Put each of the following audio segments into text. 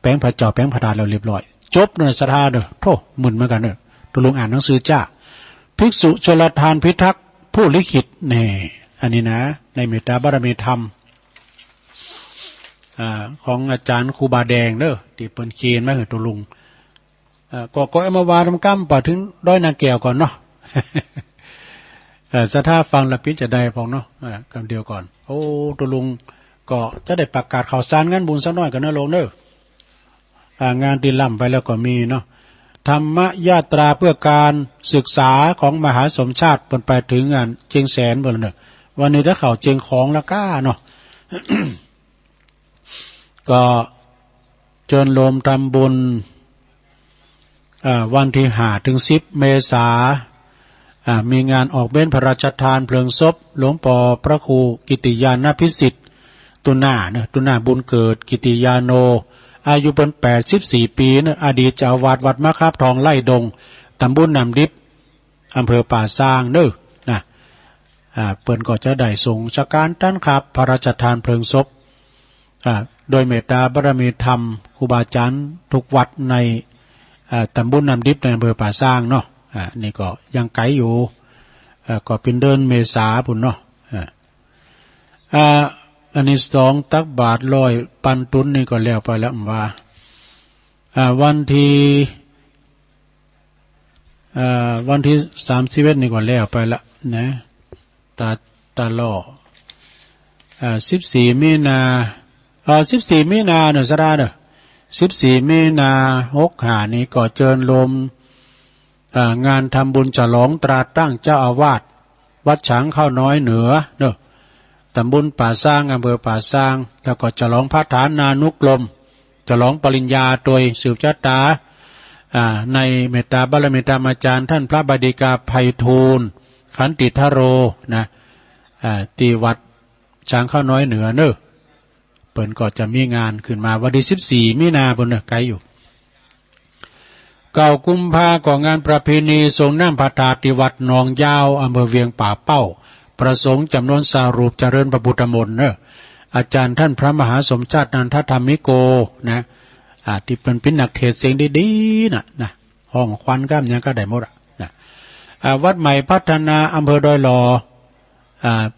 แป้งพระเจ้าแป้งพระดาเราเรียบร้อยจบเนื้อศรัทธาเด้อโธ่มึนเหมือนกันเด้อตัวลุงอ่านหนังสือจ้าภิกษุชลทานพิทักษ์ผู้ลิขิตนี่อันนี้นะในเมตตาบารมีธรรมของอาจารย์ครูบาแดงเด้อที่เปิ้นเขียนมาให้ตัวลุงก็เอามาวาดำกั้มป่าถึงด้อยนางแก้วก่อนเนาะศรัทธาฟังละพิจะได้พองเนาะคำเดียวก่อนโอ้ตัวลุงก็จะได้ประกาศข่าวสารงานบุญสักหน่อยกันนะลงเด้องานที่ล่ำไปแล้วก็มีเนาะธรรมยาตราเพื่อการศึกษาของมหาสมชาติบนไปถึงงานเชียงแสนบนเนอะวันนี้ถ้าเขาเชียงของละก้าเนาะ ก็เชิญโลมทำบุญวันที่5 ถึง 10 เมษามีงานออกเบ้นพระราชทานเพลิงศพหลวงปอพระครูกิติยานพิสิทธิ์ตุนาเนอะตุนาบุญเกิดกิติยาโนอายุเป็น84 ปีเนอะอดีตเจ้าอาวาสวัดมะครับทองไล่ดงตำบลนำดิบอำเภอป่าซางเนอะนะเปิ้นก็จะได้ส่งชะการต้านขับพระราชทานเพลิงศพโดยเมตตาบารมีธรรมครูบาอาจารย์ทุกวัดในตำบลนำดิบในอำเภอป่าซางเนาะนี่ก็ยังไกลอยู่ก็เป็นเดินเมษาปุ่นเนาะอันนี้2ตักบาท100ปันตุนนี่ก็แล้วไปแล้วว่าวันที่31นี่ก็แล้วไปละนะตาล่อ14 มีนา14 มีนาเนอะสระเนอะ14 มีนา65นี้ก็เชิญลมงานทำบุญฉลองตราตั้งเจ้าอาวาสวัดฉางข้าวน้อยเหนือเนอะตำบลป่าซางอำเภอป่าซางแล้วก็ฉลองพระฐานานุกรมฉลองปริญญาโดยสืบชะตาในเมตตาบารมีธรรมอาจารย์ท่านพระบดีกาไพฑูรย์ขันติทโรนะที่วัดฉางข้าวน้อยเหนือเนอะเปิ่นก็จะมีงานขึ้นมาวันที่14 มีนาบนเนอะไกลอยู่9 กุมภาพันธ์ก่องานประเพณีทรงน้ำพระธาตุที่วัดหนองยาวอำเภอเวียงป่าเป้าประสงค์จำนวนสารูปเจริญพระพุทธมนต์เนอะอาจารย์ท่านพระมหาสมชาตินันทธรรมิโกนะที่เป็นนักเทศเสียงดีๆนะห้องควันก้ามยังก็ได้หมดนะวัดใหม่พัฒนาอำเภอดอยหลอ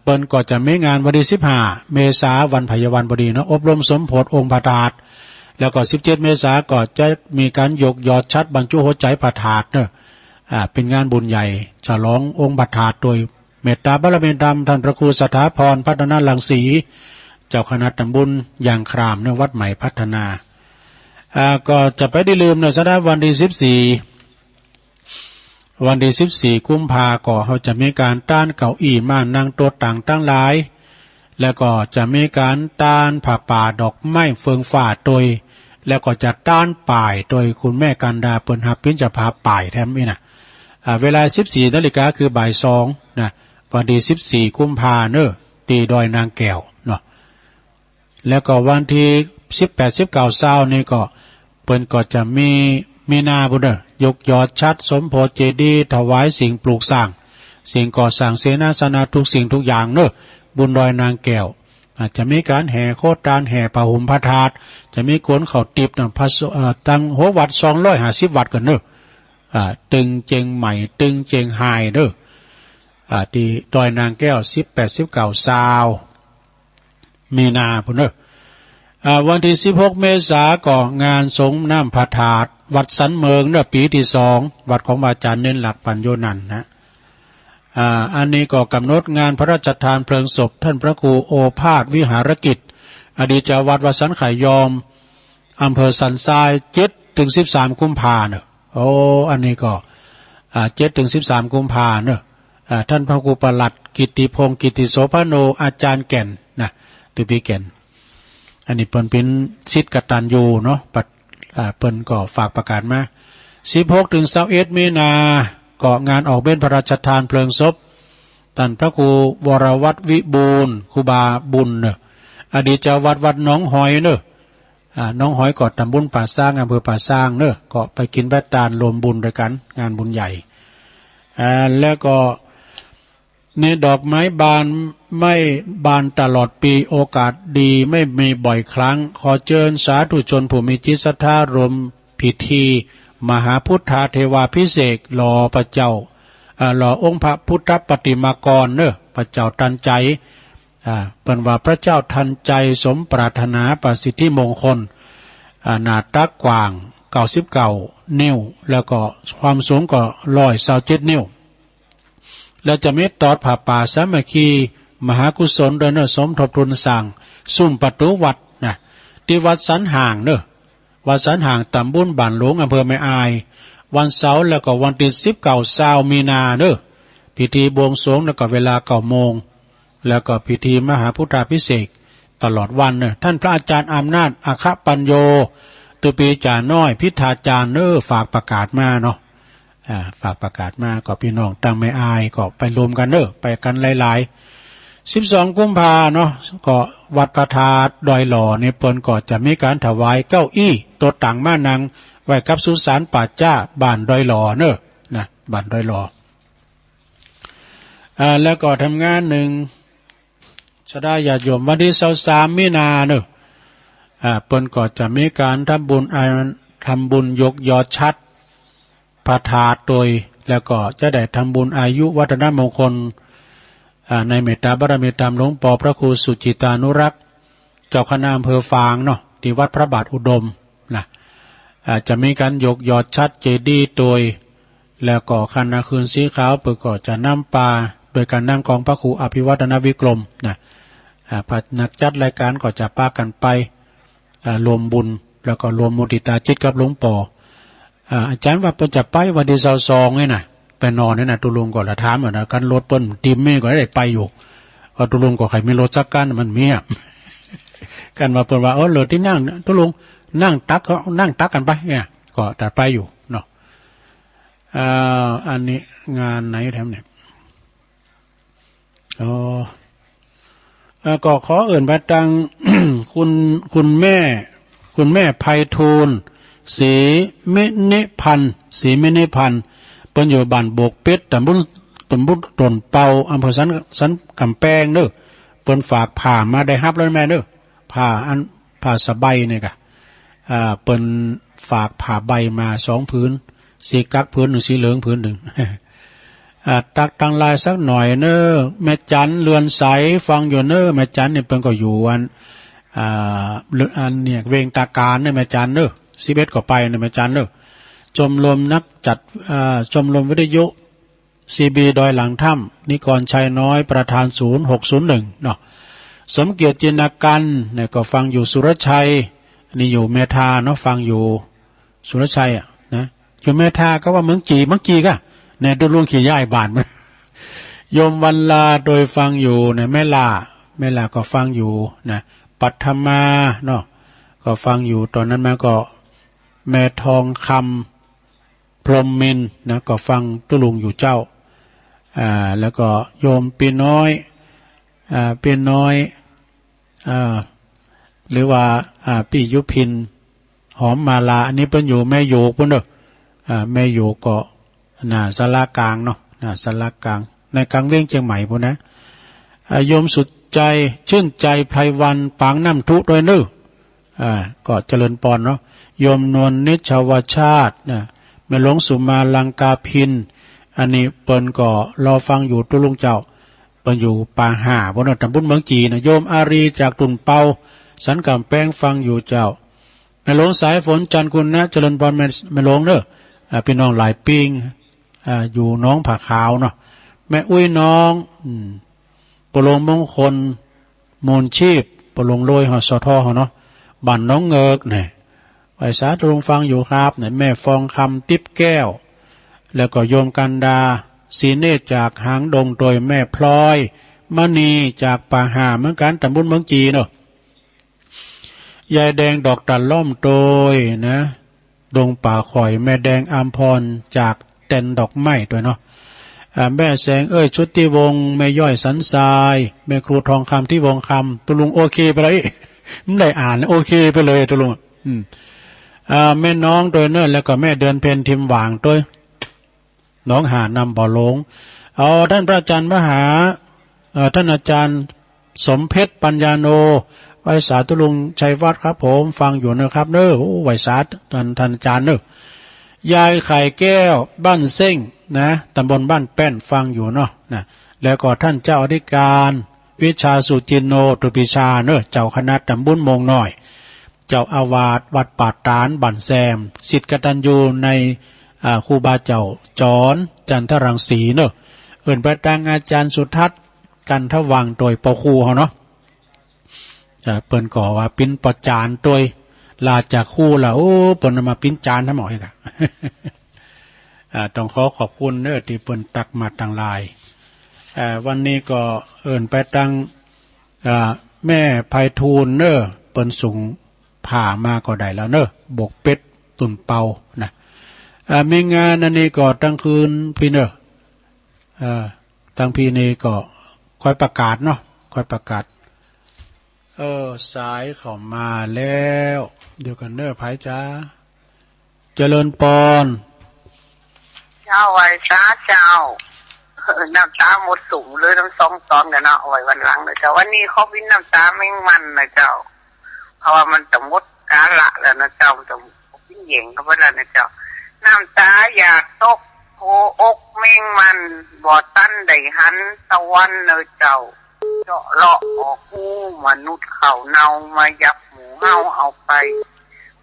เปิ้นก็จะมีงานวันที่15 เมษายนวันพยาวันบดีเนาะอบรมสมโภชองค์พระธาตุแล้วก็17 เมษายนก็จะมีการยกยอดชัดบรรจุหัวใจพระธาตุเนอะเป็นงานบุญใหญ่ฉลององค์พระธาตุโดยเมตตาบารมีธรรมท่านพระครูสถาพรพัฒนาลังสีเจ้าคณะตำบลยางครามในวัดใหม่พัฒนาก็จะไปได้ลืมในสถานวันที่14 กุมภาพันธ์ก็เขาจะมีการต้านเก้าอี้ม่านนั่งโต๊ะต่างตั้งหลายแล้วก็จะมีการต้านผ้าป่าดอกไม้เฟืองฟ้าโดยแล้วก็จะต้านป่ายโดยคุณแม่กันดาเปิ้นหับพิ้นจะพาป่ายแถมนี่นะเวลา 14 นาฬิกาคือบ่าย 2นะวันที่14 กุมภาพันธ์เนอะตีดอยนางแก้วเนาะแล้วก็วันที่18 19 20นี่ก็เปิ้นก็จะมีนาบุญเนอะยกยอดชัดสมโพธิเจดีย์ถวายสิ่งปลูกสร้างสิ่งก่อสร้างเสนาสนะทุกสิ่งทุกอย่างเนอะบุญดอยนางแก้วอาจจะมีการแห่โคตรการแห่ผ้าห่มพระธาตุจะมีคนเขาติบนะตั้งหัววัด250 วัดกันเนอะตึงเจงใหม่ตึงเจงไฮเนอะที่ดอยนางแก้ว18 19 20มีนาพุ่นเนอะวันที่16 เมษายนก็งานสงน้ำพระธาตุวัดสันเมืองเนอะปีที่2วัดของอาจารย์เน้นหลักปัญโยนันท์นะอันนี้ก็กำหนดงานพระราชทานเพลิงศพท่านพระครูโอภาสวิหารกิจอดีตเจ้าวัดวัดสันไข่ยอมอำเภอสันทราย7 ถึง 13 กุมภาพันธ์เนอะโอ้อันนี้ก็7 ถึง 13 กุมภาพันธ์เนอะท่านพระครูปลัดกิตติพงศ์กิตติโสภโนอาจารย์แก่นนะตุปีแก่นอันนี้เปิ้นเป็นศิษย์กตัญญูเนาะเปิ้นก็ฝากประกาศมา16 ถึง 21 มีนาก็งานออกเบ้นพระราชทานเพลิงศพท่านพระครูวรวัฒน์วิบูลย์ครูบาบุญเนอะอดีตเจ้าวัดวัดหนองหอยเนอะน้องหอยก็ตำบลป่าซางอำเภอป่าซางเนอะก็ไปกินแบตตาลรวมบุญด้วยกันงานบุญใหญ่แล้วก็ นี่ดอกไม้บานไม่บานตลอดปีโอกาสดีไม่มีบ่อยครั้งขอเชิญสาธุชนผู้มีจิตศรัทธารวมพิธีมหาพุทธาเทวาภิเษกหล่อพระเจ้ารอองค์พระพุทธปฏิมากรเนอะพระเจ้าทันใจเป็นว่าพระเจ้าทันใจสมปรารถนาประสิทธิมงคลหนาตักกว้าง99 นิ้วแล้วก็ความสูงก็127 นิ้วแล้วจะมีตอดผ่าป่าสามัคคีมหากุศลโดยเนอะสมทบทุนสั่งซุ่มประตูวัดนะที่วัดสันห่างเนอะวัดสันห่างตำบลบ้านหลวงอำเภอแม่อายวันเสาร์แล้วก็วันที่19 มีนาเนอะพิธีบวงสรวงแล้วก็เวลา9 โมงแล้วก็พิธีมหาพุทธาภิเษกตลอดวันเนอะท่านพระอาจารย์อำนาจอัคคปัญโยตุปีจ่าน้อยพิธาจารย์เนอะฝากประกาศมาเนาะฝากประกาศมาก็พี่น้องตั้งไม่อายก็ไปรวมกันเนอะไปกันหลายๆ12 กุมภาเนาะก็วัดพระธาตุดอยหล่อในเปิ้นก็จะมีการถวายเก้าอี้ตัวต่างมานังไว้กับสุสานป่าจ้าบ้านดอยหล่อเนอะนะบ้านดอยหล่อแล้วก็ทำงานหนึ่งชดาญาติโยมวันที่23 มีนาเนอะเปิ้นก็จะมีการทำบุญยกยอดชัดพระธาตุโดยแล้วก็จะได้ทำบุญอายุวัฒนมงคลในเมตตาบารมีธรรมหลวงปู่พระครูสุจิตานุรักษ์เจ้าคณะอำเภอฝางเนาะที่วัดพระบาทอุดมนะจะมีการยกยอดชัดเจดีย์โดยแล้วก็คณะคืนสีขาวเปิดก็จะนำปลาโดยการนั่งของพระครูอภิวัฒนวิกรมนะนักจัดรายการก็จะพากันไปรวมบุญแล้วก็รวมมุทิตาจิตกับหลวงปู่อาจารย์ว่าเปิ้นจะไปวันที่22นี่นะไปนอนนี่นะตุลุงก็ละถามอยู่นะกันรถเปิ้นติมไม่ก็ได้ไปอยู่ก็ตุลุงก็ใครมีรถสักกันมันมีกันว่าเปิ้นว่าเหลือที่นั่งตุลุงนั่งตักกันไปเนี่ยก็แต่ไปอยู่เนาะอันนี้งานไหนแถมเนี่ยก็ขอเอิ่นไปตัง คุณแม่ไพฑูรย์ศรีมินิพันธ์เป็นอยู่บ้านโบกเป็ดตำบลตนเปาอำเภอสันกำแพงเด้อเปิ้นฝากผ่ามาได้รับแล้วแม่เด้อผ่าสบายเนี่ยกะเปิ้นฝากผ่าใบมา2 ผืนสีกักผืนหนึ่งสีเหลืองผืนหนึ่งตักตังลายสักหน่อยเนอแม่จันเรือนใสฟังอยู่เนอแม่จันเนี่ยเปิ้นก็อยู่อันเนี่ยเวงตาการเนี่ยแม่จันเนอ11ก็ไปเนี่ยแม่จันเนอชมรมนักจัดชมรมวิทยุCB ดอยหลังถ้ำนิกรชัยน้อยประธาน0601เนาะสมเกียรติจินกันเนี่ยก็ฟังอยู่สุรชัยนี่อยู่เมธาเนาะฟังอยู่สุรชัยนะอยู่เมธาก็ว่าเมืองจีกะเนี่ยตุลุงขี่ย่ายบ้านมันโยมวันลาโดยฟังอยู่เนี่ยแม่ลาก็ฟังอยู่นะปัทมาเนาะก็ฟังอยู่ตอนนั้นมาก็แม่ทองคำพรหมมินนะก็ฟังตุลุงอยู่เจ้าแล้วก็โยมปีน้อยหรือว่าปียุพินหอมมาลาอันนี้เป็นอยู่แม่โยกเพิ่นเด้อแม่โยกก็หน้าศาลากลางเนาะหน้าศาลากลางในกลางเวียงเชียงใหม่พุ่นนะโยมสุดใจชื่นใจไพรวันปางน้ำทุด้วยเด้อก็เจริญปอนเนาะโยมนวลนิชวชาตินะแม่หลวงสุมาลังกาพินอันนี้เปิ้นก็รอฟังอยู่ตุลุงเจ้าเปิ้นอยู่ป่าห่าบนตำบลเมืองจีนะโยมอารีจากตุนเปาสันกำแพงฟังอยู่เจ้าแม่หลวงสายฝนจันทร์คุณนะเจริญปอนแม่หลวงเด้อพี่น้องหลายปิงอยู่น้องผาขาวเนาะแม่อุ้ยน้องปลงมงคลมูลชีพปลงโรยหอสทเนาะบ้านน้องเงิกเนี่ยไปสาธุฟังอยู่ครับเนี่ยแม่ฟองคำติ๊บแก้วแล้วก็โยมกันดาสีเนตจากหางดงโดยแม่พลอยมณีจากป่าหาเหมือนกันตำบลเมืองจีเนาะยายแดงดอกตันล่อมโดยนะดงป่าข่อยแม่แดงอามพรจากเต็นดอกไม้ด้วยเนาะแม่แสงชุติวงศ์แม่ย่อยสันทรายแม่ครูทองคำที่วงคำตุลุงโอเคไปเลยไม่ได้อ่านโอเคไปเลยตุลุงแม่น้องโดยเนอแล้วก็แม่เดือนเพนทิมหว่างด้วยน้องหานำบ่อหลง เอาท่านพระอาจารย์มหาท่านอาจารย์สมเพชรปัญญาโนไวสาตุลุงชัยวัฒน์ครับผมฟังอยู่นะครับเนอะโอ้ไวสาท่านอาจารย์เนอะยายไข่แก้วบ้านเส้งนะตำบลบ้านแป้นฟังอยู่เนาะนะแล้วก็ท่านเจ้าอธิการวิชาสุจินโนตุปิชาเนอะเจ้าคณะตำบลมงน้อยเจ้าอาวาสวัดป่าตานบันแซมศิษย์กตัญญูในครูบาเจ้าจอนจันทรังสีเนอะเอิ่นไปตังอาจารย์สุทัศน์กันทวังโดยปอคูเขาเนาะเปิ้นก่อว่าปิ้นประจานโดยลาจากคู่ละโอ้เปิ้นมาปิ้นจานทั้งหมดค่ะต้องขอบคุณเนอะที่เปิ้นตักมาตังลายวันนี้ก็เอิ่นไปตังแม่ไพฑูรย์เนอะเปิ้นสูงผ่ามาก็ได้แล้วเนอะบกเป็ดตุ่นเปานะมีงานอันนี้ก็ตั้งคืนพี่เนอะตั้งพี่นี้ก็ค่อยประกาศเนาะค่อยประกาศสายเข้ามาแล้วเดี๋ยวกันเนอะไผจ้าเจริญปอนเจ้าไว้ช้าเจ้าน้ำตาหมดสูงเลยทั้งสองตอนกันเนาะเอาไว้วันหลังเลยเจ้าวันนี้เขาวินน้ำตาไม่มันนะเจ้าเพราะว่ามันจะหมดกาละแล้วนะเจ้าจะวิ่งเหย่งเขาไปแล้วนะเจ้าน้ำตาอยากตกโผอกเม่งมันบ่อตั้นได้หันตะวันเนอเจ้าเจาะเลาะออกหูมนุษย์เขาเนามายับหมูเฮาเอาไป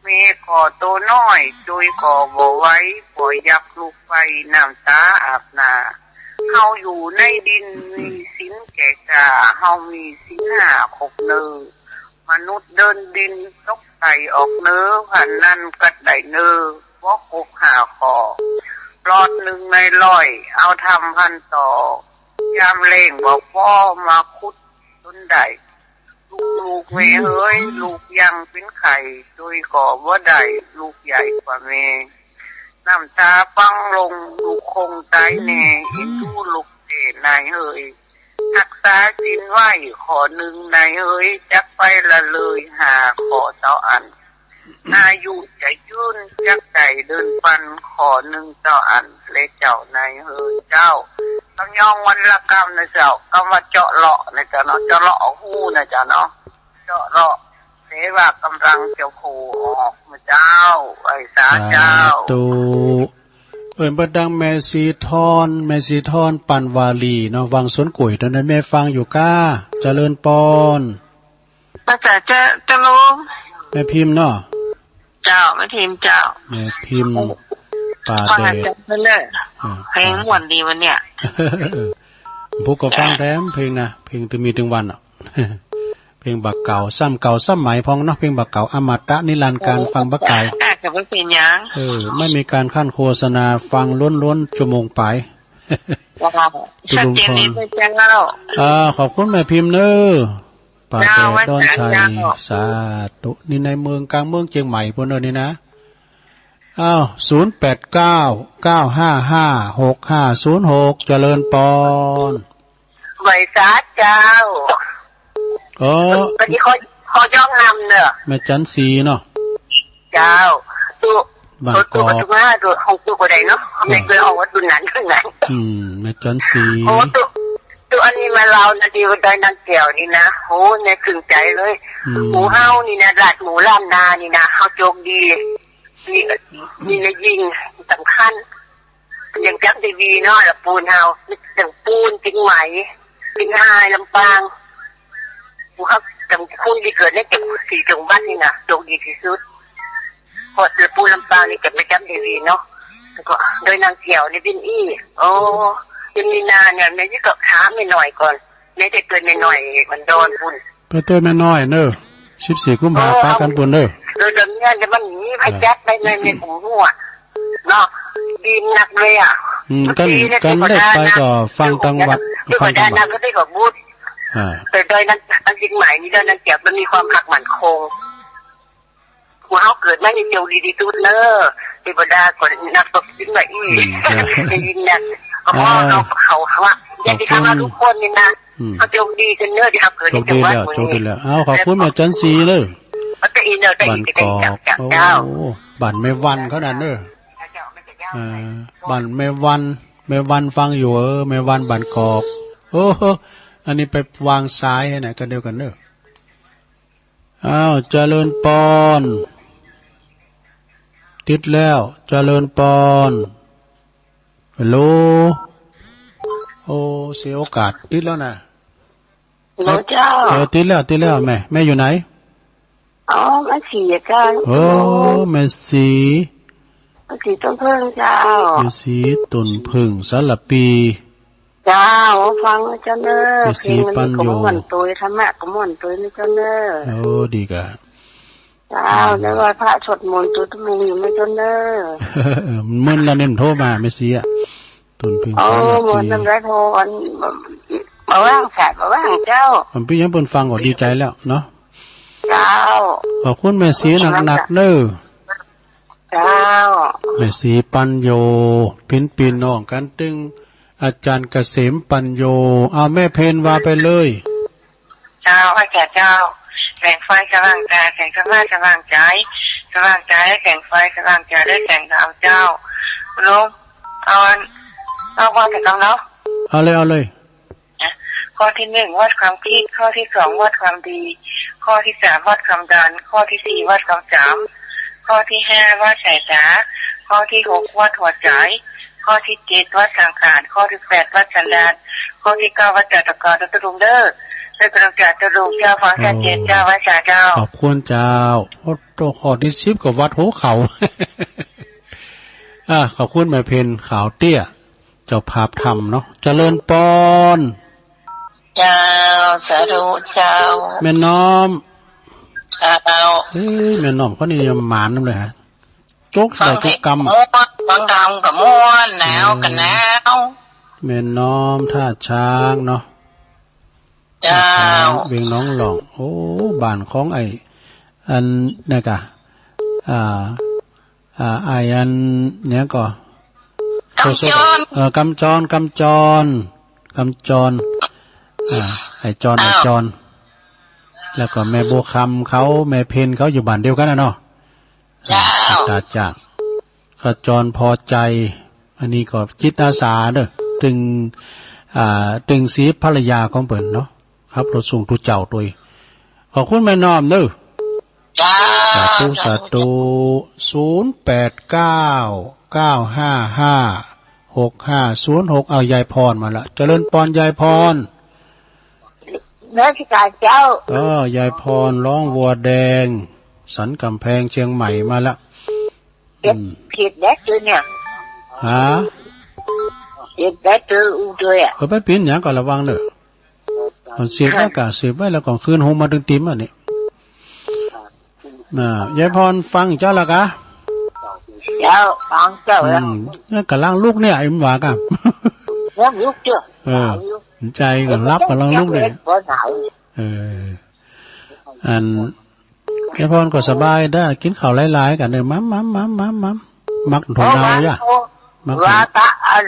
เมฆก่อตัวน้อยจุยก่อบ่ไว้ปล่อยยับลูกไปน้ำตาอาบนาเฮาอยู่ในดินมีสินแก่กาเฮามีสินหาคบเนื้อมนุษย์เดินดินตกไตออกเนื้อผ่านนั่นกัดได้เนื้อว่าคบหาคอปลอดหนึ่งในร้อยเอาทำพันต่อยามเล่งบอกพ่อมาคุดต้นใดลูกเมเฮ้ยลูกยังเป็นไข่โดยก่อว่าใดลูกใหญ่กว่าเมน้ำตาฟังลงลูกคงตายแน่อินดูลูกเตนายเฮ้ยรักษาจินไหวขอหนึ่งนายเฮ้ยจักไปละเลยหาขอเจ้าอันอายุจะยื่นจักไก่เดินปันขอหนึ่งเจ้าอันเลยเจ้านายเฮ้ยเจ้าต้องยองวันละกรรมนะเจ้าก็มาเจาะเลาะนะเจ้าเนาะเจาะเลาะหูนะเจ้าเนาะเจาะเลาะเสว่ากำลังเจ้าโคออกมาเจ้าไอ้สาเจ้าตูประดังแม่สีทอนปันวาลีเนาะวังสวนกุ่ยตอนนั้นแม่ฟังอยู่ก้าเจริญปอนภาษาจะรู้แม่พิมพ์เนาะเจ้าแม่พิมพ์เจ้าแม่พิมพ์ป่าแดงเพลงม่วนดีวันเนี้ยพวกก็ฟังแถมเพลงนะเพลงจะมีถึงวันอ่ะเพลงบักเก่าซ้ำใหม่พองเนาะเพลงบักเก่าอมตะนิรันดร์การฟังบักไก่จะไม่เป็นยังไม่มีการขั้นโฆษณาฟังล้วนชั่วโมงไปชัดเจนดีเลยจังแล้วขอบคุณแม่พิมพ์เนอะป่าแดงดอนชัยสาธุนี่ในเมืองกลางเมืองเชียงใหม่พวกเนอนี่นะ0899555656เจริญปอนไวสาเจ้าตอนนี้เขาย่องนำเนอะแม่จันสีเนาะเจ้าตัวตัวของตัวก็ได้เนาะไม่เคยเอาวัดดุนนั้นขึ้นไหนแม่จันสีโอ้ตัวอันนี้มาเรานะดีวันใดนางแก้วนี่นะโอ้เนี่ยขึงใจเลยหมูเฮานี่นะราดหมูล้านนานี่นะเฮาโจกดีนี่นะยิงสำคัญอย่างจักดีวีเนาะละปูนเฮาอย่างปูนจริงไหมจริงหายลำปางหมูเฮาจังคุณที่เกิดในจังสี่จังบ้านนี่นะโจกดีที่สุดพอละปูนลำปางนี่เกิดไม่จักดีวีเนาะแล้วก็โดยนางแก้วนี่เป็นอี้โอ้ยังมีนาเนี่ยแม่ที่กับช้าไม่หน่อยก่อนแม่จะเกินไม่หน่อยมันโดนปุ่นไปเติมไม่น้อยเนอะ14 กุมภาพันธ์กันปุ่นเนอะโดยเดิมเนี่ยจะมันมีพยักได้ในผมหัวเนาะดีหนักเลยอ่ะกันได้ไปก็ฟังตังวัดฟังตังวัดก็ได้กับบูธแต่โดยนั้นอันจริงหมายนี่โดยนั้นเกี่ยวมันมีความหักหมั่นคงหัวเขาเกิดไม่ได้เจียวดีทุกเนอะเทวดาก่อนนักตบจิ้งไหนจะยินเนี่ยก็เราเขาว่าอย่างที่ทำมาทุกคนนี่นะเขาโชคดีกันเนอะที่เขาเกิดในจังหวัดโชคดีแล้วขอบคุณแม่จันทร์ศรีเลยบันกอกบันไม่วันเขานั่นเนอะบันไม่วัน แม่วันฟังอยู่แม่วันบันกอกโอ้อันนี้ไปวางซ้ายให้ไหนกันเดียวกันเด้ออ้าวเจริญปอนติดแล้วเจริญปอนฮัลโหลโอ้เสียโอกาสติดแล้วนะโลเจ้าติดแล้วแม่อยู่ไหนอ๋อแม่สีเจ้าโอ้แม่สีต้นพึ่งเจ้าแม่สีต้นพึ่งสารปีเจ้าฟังเจ้าเนอเพลงมันก็ม่วนตัวธรรมะก็ม่วนตัวนี่เจ้าเนอโอ้ดีกะเจ้าแล้วว่าพระสวดมนต์ตัวทุกมุงอยู่ไม่เจ้าเนอมึนแล้วเนี่ยโทรมาแม่สีอ่ะต้นพึ่งสารปีมันทำไรโทรวันมาว่างแสบมาว่างเจ้าผมพี่ยังเปิดฟังก็ดีใจแล้วเนาะเจ้าขอบคุณแม่สีหนักๆเด้อเจ้าแม่สีปัญโยพินปีน้องกันตึงอาจารย์เกษมปัญโยเอาแม่เพนว่าไปเลยเจ้าให้แก่เจ้าแสงไฟสว่างตาแสงสว่างสว่างใจสว่างใจได้แสงไฟสว่างใจได้แสงดาวเจ้าลุงเอาว่าแต่ต้องเนาะเอาเลยข้อที่หนึ่งวัดความคิดข้อที่สองวัดความดีข้อที่สามวัดความดันข้อที่สี่วัดความจำข้อที่ห้าวัดสายตาข้อที่หกวัดหัวใจข้อที่เจ็ดวัดสังขารข้อที่แปดวัดสันดานข้อที่เก้าวัดจัตกรตะลุงเด้อได้กำลังจัดตะลุงเจ้าฟังชัดเจนเจ้าวัดจ่าเจ้าขอบคุณเจ้าโอ้ตัวข้อที่สิบกับวัดโหเขา ขอบคุณแม่เพนขาวเตี้ยเจ้าภาพธรรมเนาะเจริญปอนเจ้าสาธุเจ้าแม่น้อมเจ้าแม่น้อมเขานี่หมานนั่นเลยฮะจกใส่ทุกกรรมฟังธรรมกับม้วนหนาวกันหนาวแม่น้อมท่าช้างเนาะเจ้าเวียงน้องหลองโอ้บ้านของไออันนี่กะไออันเนี้ยก็กำจรกำจรไอจรแล้วก็แม่โบคำเขาแม่เพนเขาอยู่บ้านเดียวกันนะเนาะตาจากขจรพอใจอันนี้ก็จิตอาสาเด้อตึงสีภรรยาของเปิ่นเนาะครับรถส่งทุเจ้าตัวขอบคุณแม่น้อมเด้อสาธุ0899555606เอายายพรมาละเจริญปอนยายพรเนื้อที่การเจ้ายายพรร้องวัวแดงสันกำแพงเชียงใหม่มาละผิดแดดตัวเนี่ยฮะผิดแดดตัวอูด้วยอ่ะไปปีนอย่างก็ระวังเด้อมันเสียบไว้กะเสียบไว้แล้วก็คืนโฮมมาดึงติมอันนี้ยายพรฟังเจ้าละกะเจ้าฟังเจ้าแล้วเนี่ยกะล่างลูกเนี่ยไอ้หวากะแล้วลูกเจ้าใจก็รับกะล่างลูกเนี่ยอันยายพรก็สบายได้กินข้าวหลายๆกันเลยมัมมักถั่วเน่าย่ะมักว่าตาอัน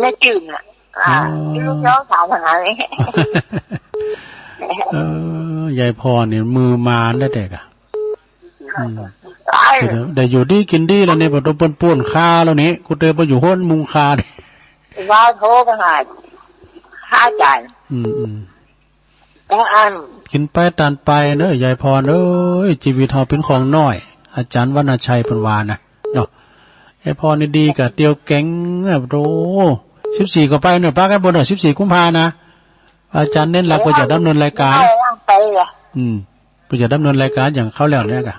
ไม่จืดอ่ะลูกน้องสาวทางไหนยายพรเนี่ยมือมารได้เด็กอ่ะแต่อยู่ดีกินดีแล้วเนี่ยพอต้องป้วนค่าแล้วนี้กูเดินไปอยู่ห้นมุงคาดิว่าโทษกันหน่อยค่าจ่ายต้องอันกินไปตานไปเนอะยายพรเอ้ยชีวิตเราเป็นของน้อยอาจารย์วรรณชัยพนวานะเนาะยายพรนี่ดีกับเตียวแก๊งแบบโ14ก็ไปเนอะป้ากันบนเนอะ14 กุมภานะอาจารย์เน้นหลักว่าจะดำเนินรายการว่าจะดำเนินรายการอย่างเขาแล้วเนี่ยกะ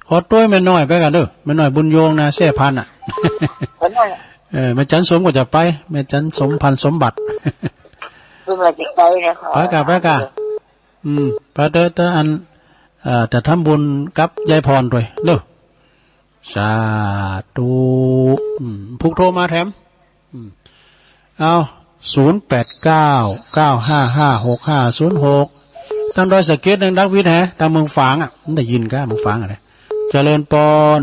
ขอตัวแม่น้อยไปกันเด้อแม่น้อยบุญโยงนะแซ่พันอ่ะแม่จันสมก็จะไปแม่จันสมพันสมบัติไปกะไปเด้ออันแต่ทำบุญกับยายพรด้วยเด้อสาธุพุกโทรมาแถมเอา0899555606ตั้งดอยสะเก็ดดังดักวิทย์ฮะตามเมืองฝางอ่ะได้ยินก้าเมืองฝางอะไรเจริญปอน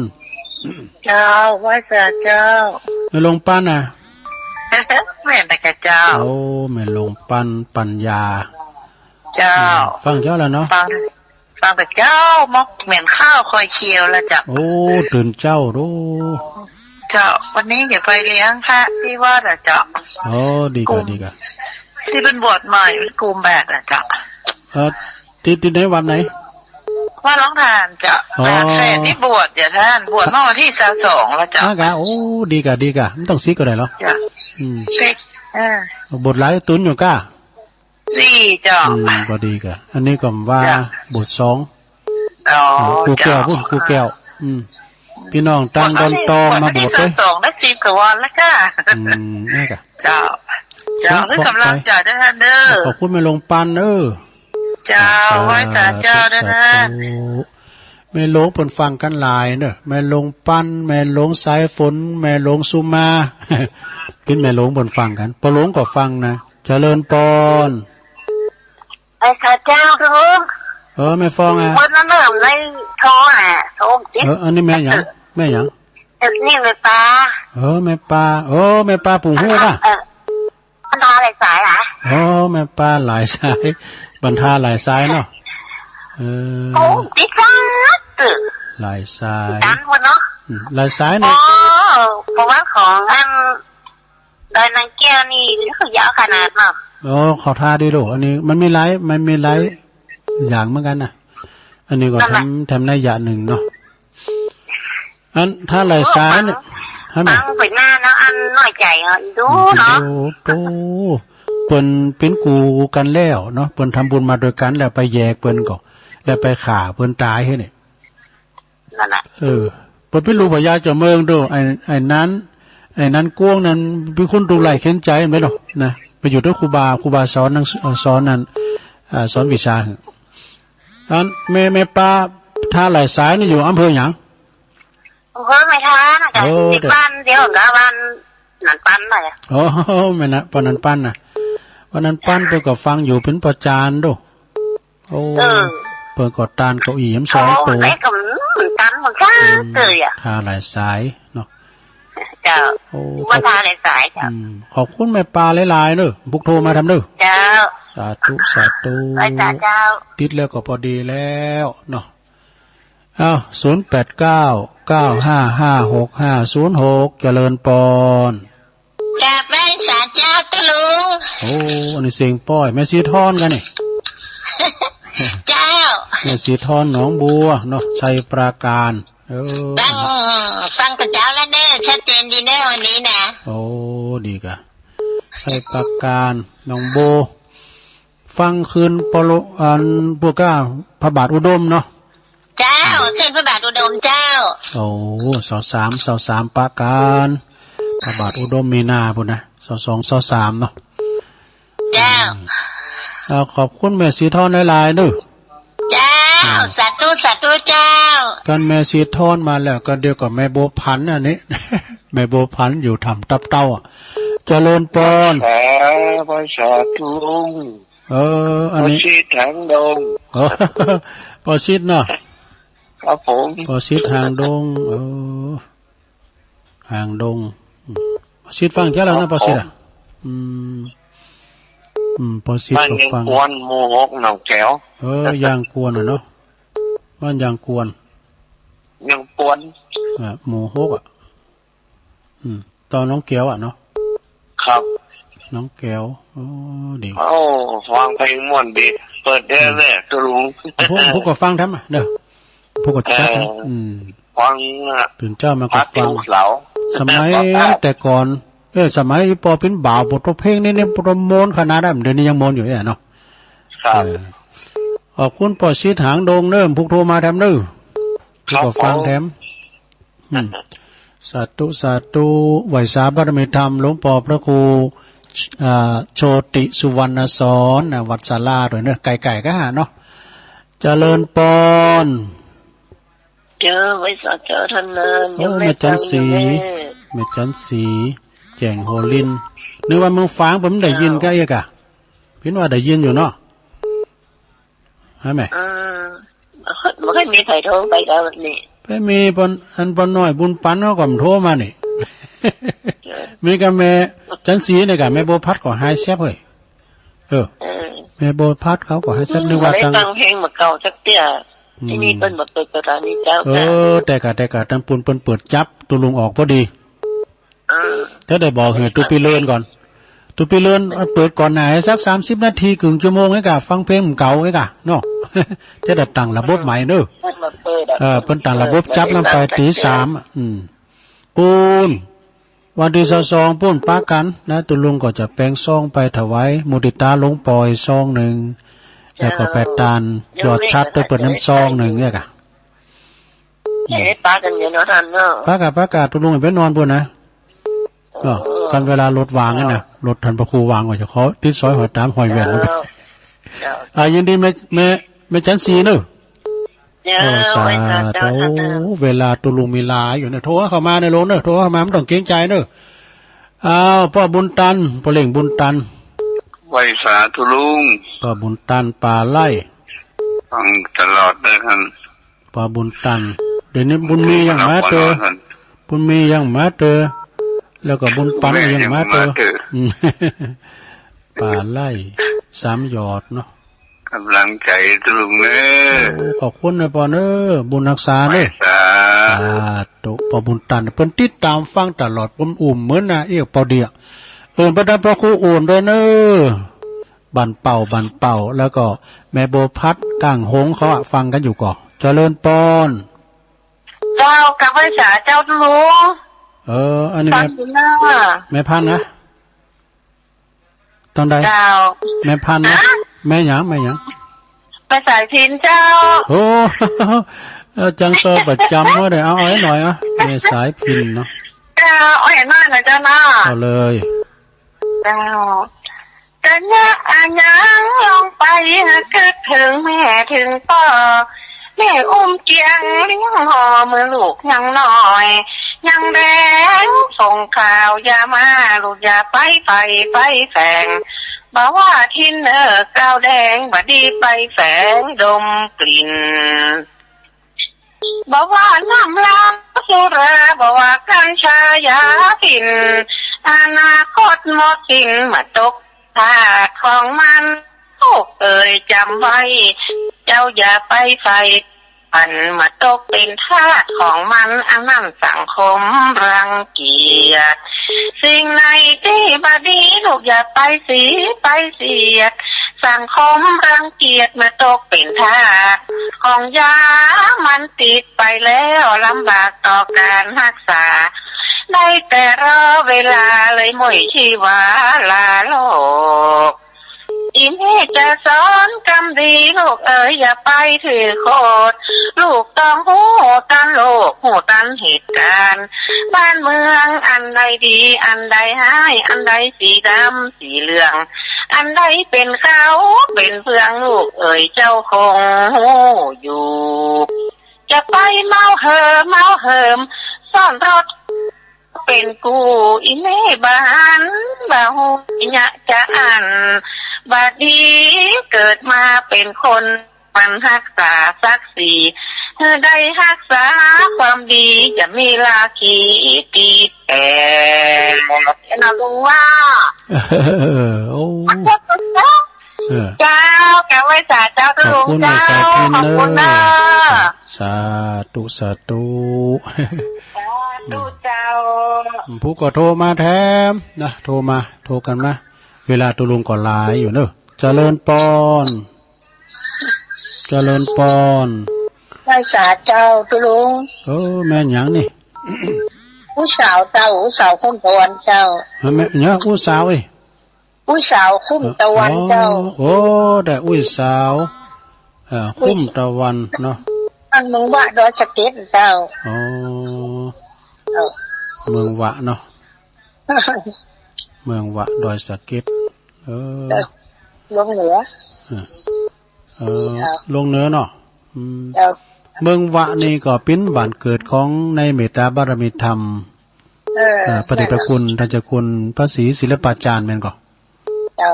เจ้าว่าสาเจ้าไม่ลงปั้นนะแม่ตะกะเจ้าโอ้ไม่ลงปั้นปัญญาเจ้าฟังเจ้าแล้วเนาะฟังแต่เจ้ามอกเหม็นข้าวคอยเคียวแล้วจ้ะโอ้ตื่นเจ้าดู เจ้าวันนี้อย่าไปเลี้ยงพระที่วัดอ่ะเจ้าโอ้ดีกว่าดีกว่าที่เป็นบวชใหม่เป็นกลุ่มแบกอ่ะเจ้าที่ไหนวันไหนว่าร้องทานเจ้าแฟนนี่บวชอย่าท่านบวชเมื่อวันที่22แล้วเจ้าโอ้ดีกว่าไม่ต้องซิกก็ได้หรอซิกบทหลายตุนอยู่ก้าเจ้าก็ดีกว่าอันนี้ก็ว่าบท2กูแก้วกูแก้วพี่น้องตั้งดอนตอมาบวชเลย2ได้10กว่าวันแล้วค่ะนี่กะเจ้าให้กำลังใจด้วยท่านเด้อขอบคุณแม่ลงปันเจ้าไว้สาเจ้าด้วยนะแม่ลงผลฟังกันหลายเนอะแม่ลงปันแม่ลงสายฝนแม่ลงสุมากินแม่ลงผลฟังกันพอลงก็ฟังนะเจริญปอนไอ้ข้าเจ้าทุกแม่ฟองวันนั้นเริ่มในโทรโทรจิอันนี้แม่หยังนี่แม่ปลาแม่ปลาแม่ปลาปุ่งหูป่ะบรรทาหลายสายแม่ปลาหลายสายบรรทาหลายสายเนาะดิฉันหลายสายดันวันเนาะหลายสายเนี่ยเพราะว่าของอันโดยนางแก้วนี่คือยาวขนาดเนาะเขาท่าดีลูกอันนี้มันมีหลายอย่างเหมือนกันนะอันนี้ก็ทำได้อย่างหนึ่งเนาะอันถ้าหลายสายเนี่ยฟังไปหน้าเนาะอันน้อยใจดูเนาะโตเปิ้นเป็นกูกันแล้วเนาะเปิ้นทำบุญมาโดยกันแล้วไปแยกเปิ้นก็แล้วไปฆ่าเปิ้นตายให้นี่นั่นแหละเปิ้นเป็นลูกพญาเจ้าเมืองดูไอ้นั้นกวงนั้นเป็นคนดูไหลเข็นใจมั้ยเนาะนะไปอยู่ด้วยครูบาสอนนั้นสอนวิชาอันแม่ป้าท่าหลายสายนี่อยู่อำเภอหยังไม่ท้านะจ๊ะติดบ้านเดียวกับบ้านนันปั้นเลยไม่นะปนันปั้นนะวันนั้นปั้นเปิดก็ฟังอยู่เป็นประจานดูเปิดก็ตานเก้าอี้ย้ำ2ตัวไอ้กับตันมันก็เกยท่าหลายสายเนาะเจ้าว่าท่าหลายสายจ้ะขอบคุณแม่ปลาหลายๆเด้อบุกโทรมาทำเด้อเจ้าสาธุไปเจ้าติดแล้วก็พอดีแล้วเนาะ08995565506เจริญปอนจะไปสาเจ้าตะลุงอันนี้เสียงป้อยแม่สีทอนกันนี่เจ้าแม่สีทอนหนองบัวเนาะชัยปราการฟังกับเจ้าแล้วเด้อชัดเจนดีแน่วันนี้นะดีกะชัยปราการหนองบัวฟังคืนปโลพวกก้าพระบาทอุดมเนาะเจ้าขึ้นพระบาทอุดมเจ้า23ปราการพระบาทอุดมมีนาพุ่นนะ22 23เนาะเจ้าขอบคุณแม่สีทอนหลายๆเด้อเจ้าสาธุเจ้ากันแม่สีทอนมาแล้วก็เดียวกับแม่โบพันอันนี้แม่โบพันอยู่ทำตับเต้าเจริญปอนพระสาธุอันนี้พอชิดทางดงพอชิดเนาะครับผมพอชิดทางดงทางดงพอชิดฟังแค่แล้วนะพอชิดพอชิดก็ฟังกวนโมหกหนองแก้วยางกวนเนาะบ้านยางกวนยังกวนหมู่6ตอนน้องแก้วเนาะครับน้องแก้วดีฟังเพลงม่วนดีเปิดได้เลยตะลุงพวกก็ฟังทำเด้อพวกก็จัดฟังตื่นเจ้ามาก็ฟังสมัยแต่ก่อนสมัยปอเป็นบ่าวบทเพลงนี่โปรโมทขนาดนั้นเดี๋ยวนี้ยังโมนอยู่เนาะครับขอบคุณปอชิดหางดงเนิ่มพวกโทรมาแถมเด้อพวกก็ฟังแถมสาธุไหวสาบารมีธรรมหลวงพ่อพระครูโชติสุวรรณสอนวัดศาลาด้วยเนอะไก่ก็หาเนาะเจริญปอนเจอไว้สอเจอท่านเนินแม่จันสีแจงโฮลินนึกว่ามึงฟังผมได้ยินก็ยังกะพี่ว่าได้ยินอยู่เนาะใช่ไหมไม่ค่อยมีใครโทรไปกันวันนี้ไม่มีปนน้อยบุญปันเขาก็โทรมานี่มีกับแม่จันสีเนี่ยกับแม่โบพัดก็หายแซ่บเฮ้ยแม่โบพัดเขาก็หายแซ่บนึกว่าตั้งเพลงมาเก่าจักเตี้ยที่นี่เป็นแบบเปิดกระดานนี้เจ้าแต่กะตั้งปูนเปิดจับตัวลุงออกพอดี ถ้าได้บอกเหตุตุปีเลินก่อนตุปีเลินเปิดก่อนไหนสัก30 นาทีครึ่งชั่วโมงไอ้กะฟังเพลงเก่าไอ้กะเนาะ จะได้ตั้งระบบใหม่เด้อเพิ่นตั้งระบบจับลงไปตี 3ปูนวันที่22ปูนปากันนะตุลุงก็จะแปลงซองไปถวายมุติตาหลวงปอยซองหนึ่งแล้วก็แปดตาลยอดชัดด้วยเปิดน้ำซองหนึ่งเนี่ยกะปากันอยู่เนาะท่านเนาะปากาตุลุงไปนอนพุ่นนะก็กันเวลารถวางนั่นน่ะรถทันพระครูวางไว้จะเขาติดซอยหอยตามหอยแหวนยินดีแม่จันสีเนอะสาธุเวลาตุลุงมีลาอยู่เนี่ยโทรเข้ามาในโรงเนอะโทรเข้ามาไม่ต้องเกรงใจเนอะอ้าวพ่อบุญตันพ่อเล่งบุญตันไว้สาธุลุงพ่อบุญตันป่าไล่ฟังตลอดเลยท่านพ่อบุญตันเดี๋ยวนี้บุญมีอย่างมาเตอบุญมีอย่างมาเตอแล้วก็บุญปันอย่างมาเตอป่าไล่3 ยอดเนาะกำลังใจตุลุงเนอขอบคุณนะพ่อเนอบุญรักษาเนอตุพ่อบุญตันเพิ่นติดตามฟังตลอดผมอุ่มเหมือนน่ะเอี้ยเป่าเดียประดับพระครูอุ่นด้วยเนอบันเป่าแล้วก็แม่โบพัดก้างหงเขาฟังกันอยู่ก่อเจริญปอนเจ้ากับไว้สาเจ้าลุงอันนี้แม่พันนะตอนใดแม่พันนะแม่หยังภาษาพินเจ้าโอ้จังโซประจำว่าได้เอาไว้หน่อยแม่สายพินเนาะเจ้าเอาเห็นหน้าหน่อยเจ้านะเอาเลยเจ้ากันยะอายังลงไปคิดถึงแม่ถึงพ่อแม่อุ้มเกียงเลี้ยงห่อมือลูกยังน้อยยังแดงส่งข่าวยามาลูกอย่าไปแฝงบอกว่าทินก้าวแดงบดีไปแฝงดมกลิ่นบอกว่าน้ำลาสุราบอกว่ากัญชายาฝิ่นอนาคตหมดสิ้นมาตกทาสของมันโอ้จำไว้เจ้าอย่าไปไฟปันมาตกเป็นทาสของมันอันนั้นสังคมรังเกียจสิ่งในที่บดีลูกอย่าไปเสียดสังคมรังเกียจมาตกเป็นทาสของยามันติดไปแล้วลำบากต่อการรักษาได้แต่รอเวลาเลยหมดชีวาลาโลกอีนี่จะสอนกำดีลูกอย่าไปถือโคตรลูกต้องหูตันโลกหูตันเหตุการณ์บ้านเมืองอันใดดีอันใดให้อันใดสีดำสีเหลืองอันใดเป็นเขาเป็นเฟืองลูกเจ้าคงหูอยู่จะไปเมาเหิมซ่อนรถเป็นกูอีเน่บานบ่าวญะจะอ่านบาดีเกิดมาเป็นคนมันรักษาศักดิ์ศรีได้รักษาความดีจะมีลาคีตีแต่นะลุงว่าเจ้าแกไว้สาเจ้าตุลุงเจ้าขอบคุณนะสาธุเจ้าผู้ก็โทรมาแถมนะโทรกันนะเวลาตุลุงก็ไลน์อยู่เนอะเจริญปอนไว้สาเจ้าตุลุงแม่หยังนี่ผู้สาวเจ้าผู้สาวคุ้มตะวันเจ้าแม่เนี่ยผู้สาวผู้สาวคุ้มตะวันเจ้าโอ้ได้อุ้ยสาวคุ้มตะวันเนาะอันเมืองวะดอยสะเก็ดเจ้าเมืองวะเนาะเมืองวะดอยสะเก็ดลงเหนือลงเหนือเนาะเมืองวะนี่ก็เป็นบ้านเกิดของในเมตตาบารมีธรรมพระเดชพระคุณท่านเจ้าคุณพระศรีศิลปาจารย์แม่นก็เจ้า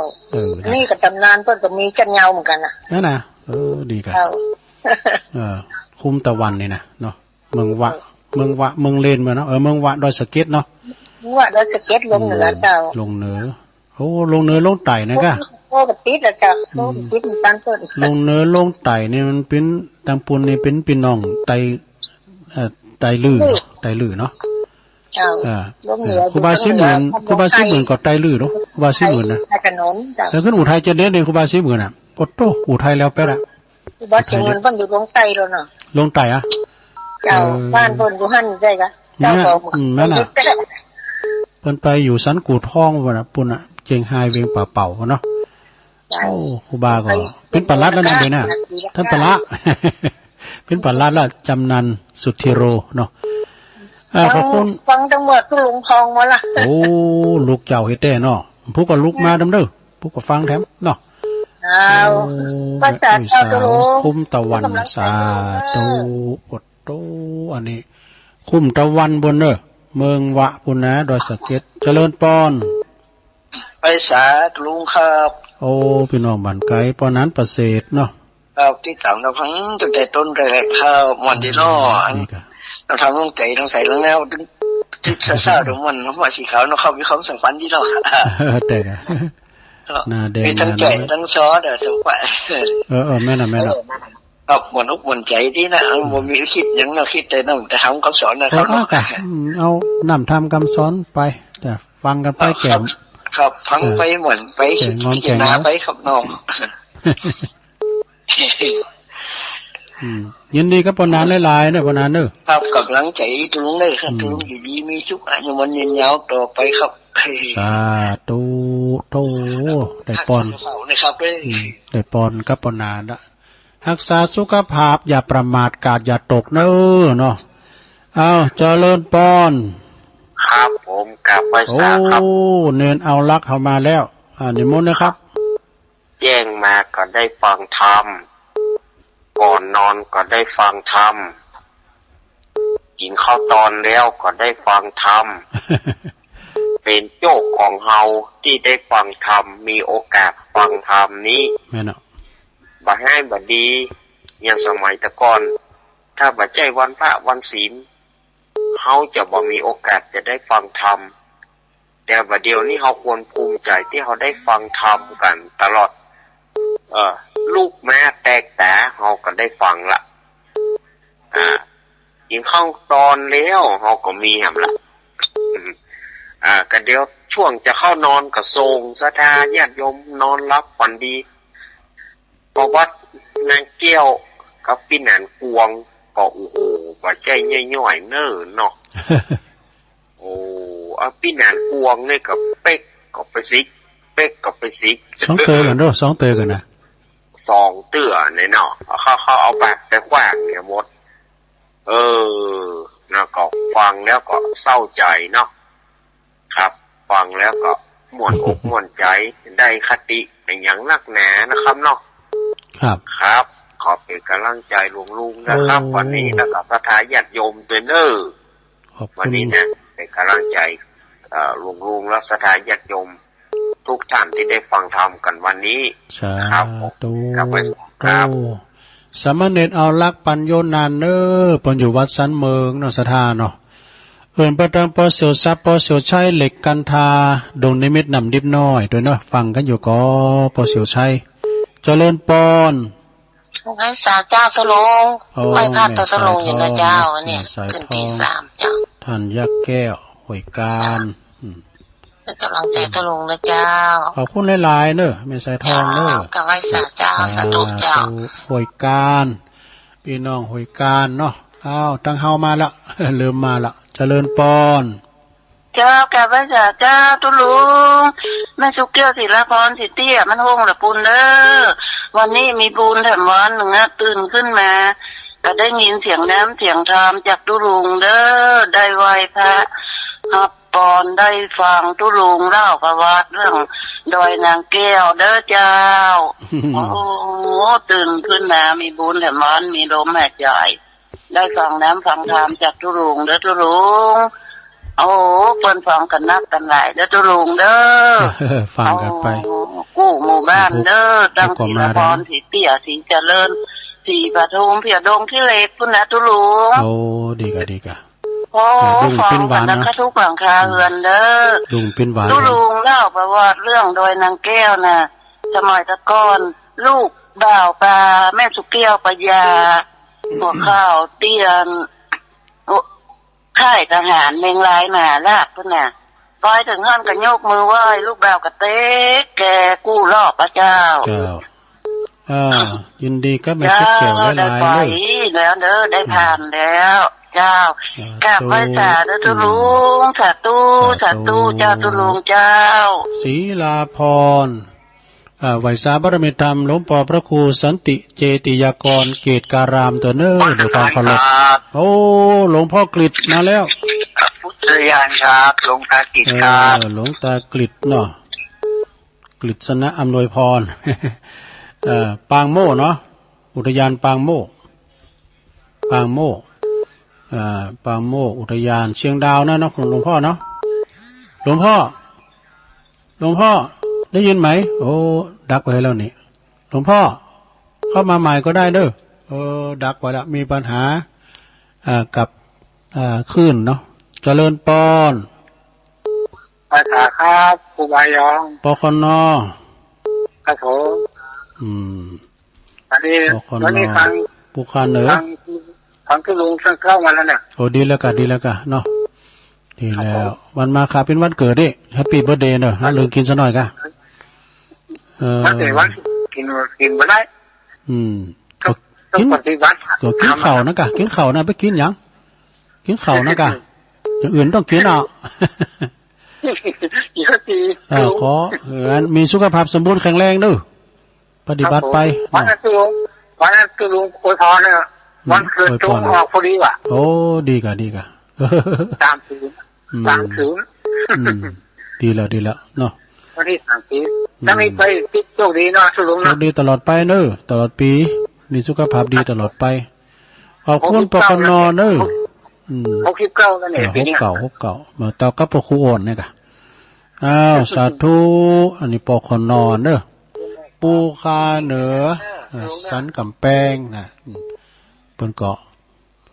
นี่ก็ตำนานเพิ่นก็มีจันเงาเหมือนกันนะดีกันคุ้มตะวันนี่นะเนาะเมืองวะเมืองเลนมาเนาะเมืองวะดอยสะเก็ดเนาะวะดอยสะเก็ดลงเหนือเจ้าลงเหนือลงเหนือลงไต่นะกะโอ้กับติดแล้วเจ้าโอ้ติดมีปันเพิ่นลงเหนือลงไต่นี่มันเป็นทางปุ่นนี่เป็นพี่น้องไต่ลือเนาะ เจ้า อ่า ลงเหนือ ครูบาสิหมื่นครูบาสิหมื่นก็ไตลื้อเนาะครูบาสิหมื่นนะ ชายกระนนเจ้า แล้วขึ้นอุทัยจะเด่นในครูบาสิหมื่นน่ะปดโตอุทัยแล้วแป๊ดอ่ะ ครูบาสิหมื่นเพิ่นอยู่ลงใต้แล้วเนาะ ลงไตอ่ะ เจ้าบ้านเพิ่นอยู่หั่นได้กะ เนี่ เจ้าย ก็ นั่นน่ะเพิ่นไปอยู่สันกูทองพุ่นน่ะปุ่นน่ะเจียงไฮ้เวียงป่าเป่าเนาะ เจ้า โอ้ครูบาก็เป็นปลัดแล้วนั่นเด้น่ะท่านปลัด เป็นปลัดแล้วจำนันสุทธิโรเนาะขอบคุณ ฟังจังหวัดตุลุงทองมาล่ะ โอ้ลูกเจ้าเฮ็ดแต่เนาะผู้ก็ลุกมาดำเด้อผู้ก็ฟังแถมเนาะ อ้าวภาษาเจ้าตุลุง คุ้มตะวันสาธุปดโตอันนี้ คุ้มตะวันบนเด้อเมืองวะพุ่นนะดอยสะเก็ดเจริญปอน ไปสาธุลุงครับ โอ้พี่น้องบ้านไกลปอนั้นประเสริฐเนาะ ครับที่ตามเราพังตั้งแต่ต้นแต่แรกข้าวมันดีล้ออัน นี่ก็ เราทำลงใจทั้งใส่ทั้งแนวถึงทิศซ่าๆตรงมันว่าสีขาวเนาะเขามีความสัมพันธ์ที่เนาะ แต่ก็หน้าแดง มีทั้ง ห ใจ น้าน้อย ทั้งซอสสมบัติ แม่น่ะแม่น่ะ ครับหมดอกหมดใจที่นะผมมีคิดอย่างเราคิดแต่นั่งแต่ทำคำสอนนะค เอา รับ กะเอานำทำคำสอนไปแต่ฟังกันไปแก่ม ครับพังไปเหมือนไปคิดพิจารณาไปครับน้อง ยินดีกับปอนานหลายๆเด้อปอนานเด้อ ครับกำลังใจตุลุงเลยครับตุลุงอยู่ดีมีสุขอายุมันยืนยาวต่อไปครับ สาธุโตได้ปอน นะครับเลย ได้ปอนกับปอนานละรักษาสุขภาพอย่าประมาทกาดอย่าตกเน้อเนาะเอาเจริญปอน ครับผมกลับไป โอ้ สาครับ เนินเอาลักเข้ามาแล้วนิมนต์นะครับ แจ้งมาก็ได้ฟังธรรมก่อนนอนก็ได้ฟังธรรมกินข้าวตอนแล้วก็ได้ฟังธรรม เป็นโจกของเฮาที่ได้ฟังธรรมมีโอกาสฟังธรรมนี้ แม่เนาะ บ่ให้บ่ดีอย่างสมัยตะก่อนถ้าบ่ใจวันพระวันศีลเฮาจะบ่มีโอกาสจะได้ฟังธรรมแต่บัดเดี๋ยวนี้เฮาควรภูมิใจที่เฮาได้ฟังธรรมกันตลอดลูกแม่แตกแต่เฮาก็ได้ฟังละยิงเข้าตอนแล้วเฮาก็มีหำละก็เดี๋ยวช่วงจะเข้านอนก็ทรงศรัทธาญาติโยมนอนรับฝันดีประวัตินางแก้วกับพี่หนานกวงก็โอ้โหบ่ใจย่อยๆเน้อเนาะ โอ้พี่หนานกวงนี่กับเป๊กก็ไปซิกเป๊กก็ไปซิก สองเตอกันเด้อสองเตอกันนะ สองเตื้อเนี่ยเนาะเขาเอาแบบไปขว้างเนี่ยหมดแล้วก็ฟังแล้วก็เศร้าใจเนาะครับฟังแล้วก็ม่วนอกม่วนใจได้คติอย่างนักหนานะครับเนาะ ครับ ครับ ขอเป็นกำลังใจลุงๆนะครับ วันนี้นะครับพระทายญาติโยมเตือนเนอร์ ขอบ วัน คุณ นี้นะเป็นกำลังใจลุงๆและสถานญาติโยมทุกท่านที่ได้ฟังธรรมกันวันนี้ สา ครับผม ธุ ครับผมครับ สามเณรเอาลักปัญโยนานเนอปนอยู่วัดสันเมืองเนาะสถานเนาะเอิ่นประดังปอเสียวซับปอเสียวชัยเหล็กกันทาดงนิมิตนำดิบน้อยด้วยเนาะฟังกันอยู่ก็ปอเสียวชัยเจริญปอน ให้สาเจ้าตุลุง โอ้ ไม่พลาดตุลุงอยู่นะเจ้าเนี่ย สายทอง ขึ้นที่3เจ้า ท่านยักษ์แก้วหวยการอืม เป็นกำลังใจตุลุงนะเจ้า ขอบคุณหลายๆเนอะไม่ใส่ทองเนอะ กับไหว้สาเจ้าสาธุเจ้า หวยการพี่น้องหวยการเนาะอ้าวตั้งเฮามาละ ลืมมาละเจริญปอน เจ้ากับไหว้สาเจ้าตุลุงแม่สุกเกี้ยวศิลาพรสิเตี้ยมันห้องละปุนเด้อวันนี้มีบุญแถมวันหนึ่งอะตื่นขึ้นมาก็ได้ยินเสียงน้ำเสียงธรรมจากตุลุงเด้อได้ไหว้พระฮับปอนได้ฟังตุลุงเล่าประวัติเรื่องดอยนางแก้วเด้อเจ้า โอ้ตื่นขึ้นมามีบุญแถมวันมีลมหายใจได้ฟังน้ำฟังธรรมจากตุลุงเด้อตุลุงโอ้เปิ้นฟังกันนักกันหลายเด้อตุลุงเด้อ ฟังกันไป กู้หมู่บ้านเด้อตั้งศรีละพรศรีเตี้ยศรีเจริญศรีปทุมเพียดงที่เล็กพุ่นนะตุลุง โอ้ดีกะดีกะ โอ้ฟังกันนักทุกหลังคาเรือนเด้อ ลุงเป็นหวาน ตุลุงเล่าประวัติเรื่องโดยนางแก้วน่ะสมัยตะก้อนลูกบ่าวปลาแม่สุกเกี้ยวปยาหัวข้าวเตียนข ค่ายทหารเมงรายหนาลากพุ่นน่ะปอยถึงขั้นกันโยกมือไหว้ลูกบ่าวกระเต๊กแกกู้รอบพระเจ้าเจ้ายินดีก็ไม่คิดเกี่ยวหลายๆเลยแล้วเด้อได้ผ่านแล้วเจ้ากราบไหว้สาธุตุลุงสาธุเจ้าตุลุงเจ้าศรีลาพรไหวสาบารมีธรรมหลวงพ่อพระครูสันติเจติยากรเกตการามตัวเน้อเดี๋ยวความเคารพโอ้หลวงพ่อกฤษมาแล้วพุทธยานครับหลวงตากฤษครับหลวงตากฤษเนาะกฤษณะอำนวยพรปางโม่เนาะอุทยานปางโม่ปางโม่อุทยานเชียงดาวนะเนาะหลวงพ่อเนาะหลวงพ่อได้ยินไหมโอ้ดักไว้แล้วนี่หลวงพ่อเข้ามาใหม่ก็ได้เด้อดักไว้แล้วมีปัญหากับคลื่นเนาะเจริญปอนภาษาครับครูบายองปคนครับผมอันนี้ฟังปุคานเหนือฟังที่ลุงเข้ามาแล้วเนี่ยโอ้ดีแล้วกันเนาะดีแล้ววันมาค่ะเป็นวันเกิดดิแฮปปี้เบิร์ธเดย์เนอะลืมกินซะหน่อยกันวันเกิดวันกินไม่ได้กินข้าวนะกะกินข้าวนะไปกินยังกินข้าวนะกะอย่างอื่นต้องกินอ่ะขอมีสุขภาพสมบูรณ์แข็งแรงด้วยปฏิบัติไปวันนั้นคือลุงโอยพรเนี่ยวันเกิดตรงออกพอดีว่ะโอ้ดีกะตามถือดีแล้วเนาะวันที่30ถ้าไม่ไปโชคดีเนาะลุงเนาะโชคดีตลอดไปเนอะตลอดปีมีสุขภาพดีตลอดไปขอบคุณปกนเนอะ69กันเนี่ยปีนี้69มาเต่ากับปครูอ่อนเนี่ยกะสาธุอันนี้ปกนเนอะปูคาเหนือสันกำแพงนะเปิ้นเกาะ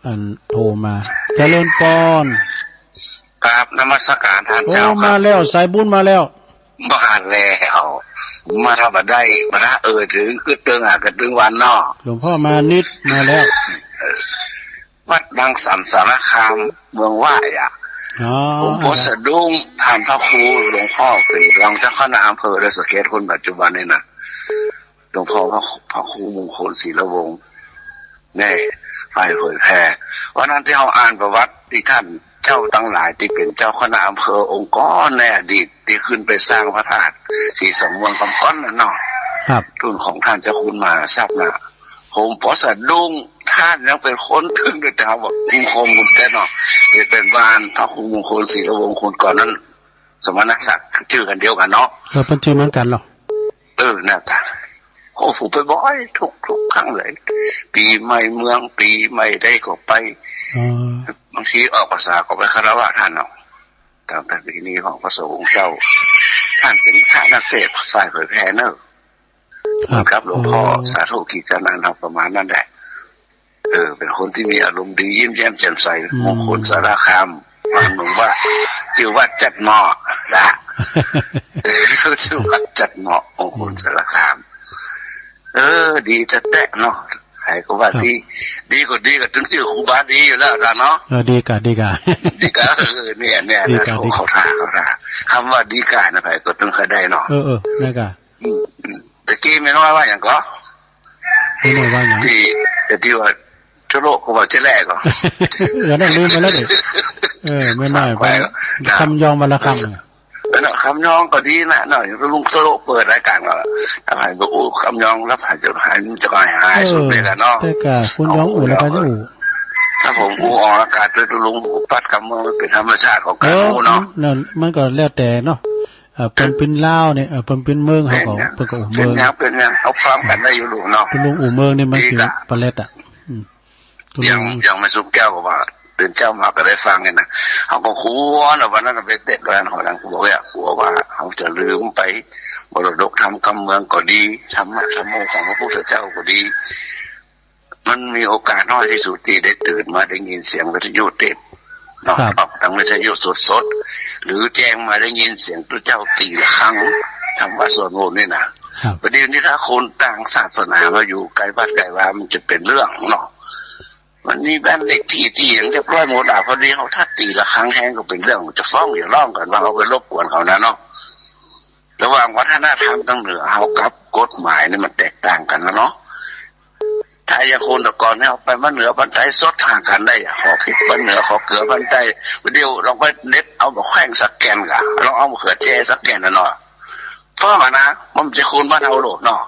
อันโทรมาเจริญปอนกราบนมัสการท่านเจ้ามาแล้วสายบุญมาแล้วมาทำมาได้มาถึงคือเติงกระตึงวันนอหลวงพ่อมานิดมาแล้ววัดดังสันสารคามเมืองว่ายผมโพสดุ้งท่านพระครูหลวงพ่อเป็นรองเจ้าคณะอำเภอและสเกตคนปัจจุบันนี่นะหลวงพ่อพระครูมงคลศรีละวงศ์เนี่ยไปเผยแพร่วันนั้นที่เขาอ่านประวัติที่ท่านเจ้าตั้งหลายที่เป็นเจ้าคณะอำเภอองค์กรในอดีตที่ขึ้นไปสร้างพระธาตุสีสมวลกำก้อนนั่นเนาะรุ่นของท่านเจ้าคุณมาทราบนะผมพอสะดุ้งท่านยังเป็นคนถึงด้วยจ้าบอกมงคลคุณแท้เนาะเป็นบ้านพระครูมงคลศรีละวงศ์คนก่อนนั้นสมณศักดิ์ชื่อกันเดียวกันเนาะเป็นชื่อเหมือนกันหรอน่าตาโอ้ผมไปบ่อยทุกครั้งเลยปีใหม่เมืองปีใหม่ได้ก็ไปบางทีออกภาษาก็ไปคารวะท่านเนาะตั้งแต่ปีนี้ของพระสงฆ์เจ้าท่านเป็นพระนักเทศน์ฝ่ายเผยแพร่เนอะครับหลวงพ่อสาธุกิจนันทประมาณนั้นแหละเป็นคนที่มีอารมณ์ดียิ้มแย้มแจ่มใสมงคลสารคามฟังหนุ่มว่าชื่อว่าจัดเหมาะนะชื่อว่าจัดเหมาะมงคลสารคามดีจะแตะเนาะใครก็ว่าดีก็ถึงชื่อครูบาดีอยู่แล้วเนาะดีกะเนี่ยนะเขาท่าคำว่าดีกะนะใครก็ต้องเคยได้เนาะได้กะตะกี้ไม่น้อยว่าอย่างก็ไม่น้อยว่าอย่างที่ว่าชั่วโลกก็ว่าจะแรกก็อย่าได้ลืมไปแล้วดิไม่น้อยไปคำยองวันละคำคำยองก็ดีนะหน่อยลุงโซโลเปิดรายการก็ทำไมก็อู้คำยองแล้วผ่านจะหายสุดเลยกันเนาะแต่กะคุณยองอู่แล้วก็จะอู่ถ้าผมอู้ออกอากาศเลยลุงปัดคำเมืองเป็นธรรมชาติของการอู้เนาะนั่นมันก็แล้วแต่เนาะเป็นเล่าเนี่ยเป็นเมืองเขาก็เป็นอู่เมืองเป็นเอาพร้อมกันได้อยู่ลุงเนาะเป็นลุงอู่เมืองนี่มันคือปลาเล็ดยังไม่สุกแก้วก็ว่าเดินเจ้ามาก็ได้ฟังกันนะเขาก็คูนะวันนั้นไปเตะด้วยหอดังบอกว่ากลัวว่าเขาจะลืมไปมรดกทำกำเมืองก็ดีธรรมะธรรมโมของพระพุทธเจ้าก็ดีมันมีโอกาสน้อยที่สุดที่ได้ตื่นมาได้ยินเสียงวิทยุเด็ดนอกออกทางวิทยุสดหรือแจ้งมาได้ยินเสียงพระเจ้าตีละครั้งทำว่าส่วนโง่นี่นะประเดี๋ยวนี้ถ้าคนต่างศาสนามาอยู่ไกลบ้านไกลว่ามันจะเป็นเรื่องเนาะ วันนี้บ้านเล็กที่อย่างเรียบร้อยหมดอ่ะพอดีเขาถ้าตีละครั้งแห้งก็เป็นเรื่องจะฟ้องอย่าร้องกันว่าเขาไปรบกวนเขานะเนาะระหว่างวัฒนธรรมตั้งเหนือเขากับกฎหมายนี่มันแตกต่างกันนะเนาะถ้าอย่างคนตะกอนเนี่ยเอาไปมาเหนือบันไดซดห่างกันได้ขอพริกบันเหนือขอเกลือบันไดเดียวเราก็เน็ตเอาแบบแข้งสักแกนกะเราเอาเขือเจสักแกนนะเนาะฟ้องนะมันจะคูณบ้านเอาโหลดเนาะ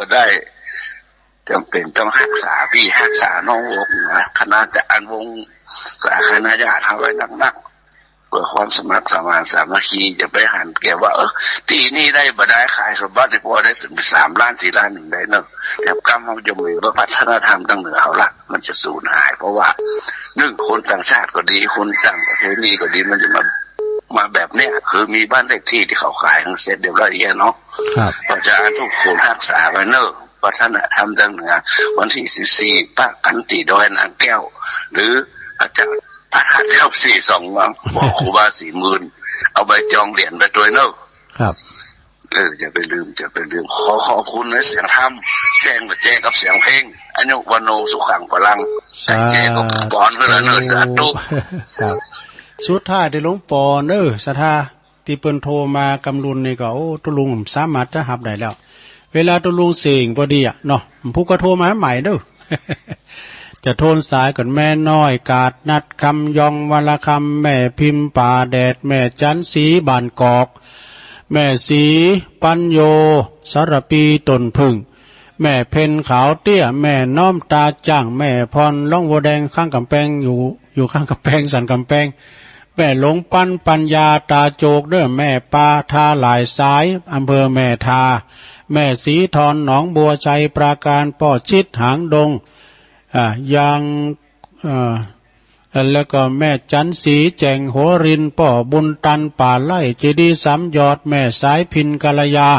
มาได้จำเป็นต้องรักษาพี่รักษาน้องวงนะคณะจะอันวงสาคณะญาติทำไว้นักๆเพื่อความสมัครสมานสามัคคีจะไปหันแกว่าที่นี่ได้บ่ได้ขายสมบัติได้พอได้3 ล้าน4 ล้าน1ได้เนอะแต่กรรมเขาจะมีวัฒนธรรมตั้งเหนือเขาละมันจะสูญหายเพราะว่าคนต่างชาติก็ดีคนต่างประเทศนี่ก็ดีมันจะมาแบบเนี้ยคือมีบ้านเลขที่เขาขายทั้งเซตเดียวละเอียดเนาะเพราะฉะนั้นทุกคนรักษาไว้เนอะวัฒนธรรมตั้งเหนือวันที่14ป้ากันติดอยนางแก้วหรืออาจารย์พระธาตุเจ้า42วังบอกครูบา40,000เอาใบจองเหรียญไปตัวเนอะครับจะไปลืมขอบคุณนะเสียงธรรมแจ้งกับเสียงเพลงอนุวันโนสุขังพลังแจ้งกับปอนเพื่อนเนอะสาธุครับสุดท้ายได้หลวงปอเนอะสถาที่เปิ้นโทรมากำลุนนี่ก็โอ้ตุลุงสามารถจะหับได้แล้วเวลาตุลุงเสียงพอดีอ่ะเนาะผู้ก็โทรมาใหม่เด้อ จะโทนสายก่อนแม่น้อยกาดนัดคำยองวันละคำแม่พิมพ์ป่าแดดแม่จันสีบานกอกแม่สีปัญโยสารปีต้นพึ่งแม่เพนขาวเตี้ยแม่น้อมตาจ้างแม่พรล่องวัวแดงข้างกำแพงอยู่ข้างกำแพงสันกำแพงแม่หลงปัญญาตาโจกเด้อแม่ปาทาหลายสายอำเภอแม่ทาแม่สีทอนหนองบัวใจปราการป่อชิดหางดงยังแล้วก็แม่จันสีแจงโหรินป่อบุญตันป่าไล่เจดีสามยอดแม่สายพินกัลยา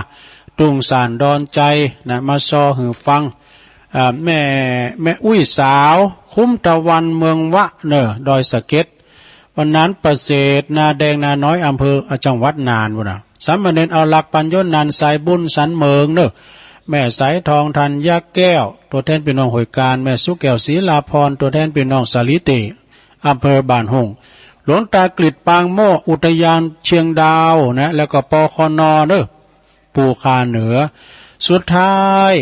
ตุงสานดอนใจนะมาซอหือฟังแม่อุ้ยสาวคุ้มตะวันเมืองวะเนอดอยสะเก็ดวันนั้นประเสริฐนาแดงนาน้อยอำเภอจังหวัดน่านวะนะสามเณรเอาหลักปัญญนานสายบุญสันเมืองเนอแม่สายทองทันยาแก้วตัวแทนพี่น้องหอยการแม่สุแก้วศรีลาพรตัวแทนพี่น้องสาลิติอำเภอบ้านหงหลวงตากฤษปางโม่อุทยานเชียงดาวนะแล้วก็ปคนเนอปูคาเหนือสุดท้าย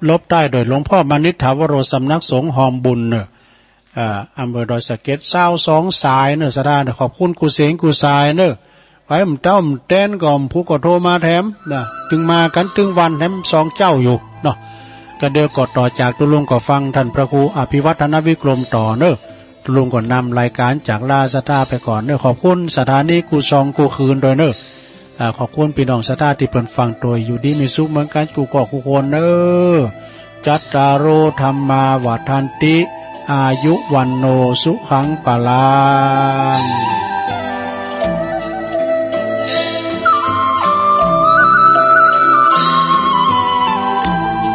ลบใต้โดยหลวงพ่อมานิษฐาวโรสำนักสงฆ์หอมบุญเนออำเภอดอยสะเก็ด22สายเนอสดาขอบคุณกูเสียงกูสายเนอไว้มันเจ้ามันเต้นก่อมผู้ก็โทรมาแถมนะถึงมากันถึงวันแถม2เจ้าอยู่เนาะก็เดี๋ยวก็ต่อจากตุลุงก็ฟังท่านพระครูอภิวัฒนวิกรมต่อเนอตุลุงก็นำรายการจากลาสตาไปก่อนเนอขอบคุณสถานีกูซองกูคืนโดยเนอขอบคุณพี่น้องสตาที่เปิดฟังตัวอยู่ดีมีสุขเหมือนกันกูก็กูคนเนอจัตตารโอธรรมาวัฏันติอายุวันโนสุขังปะลัง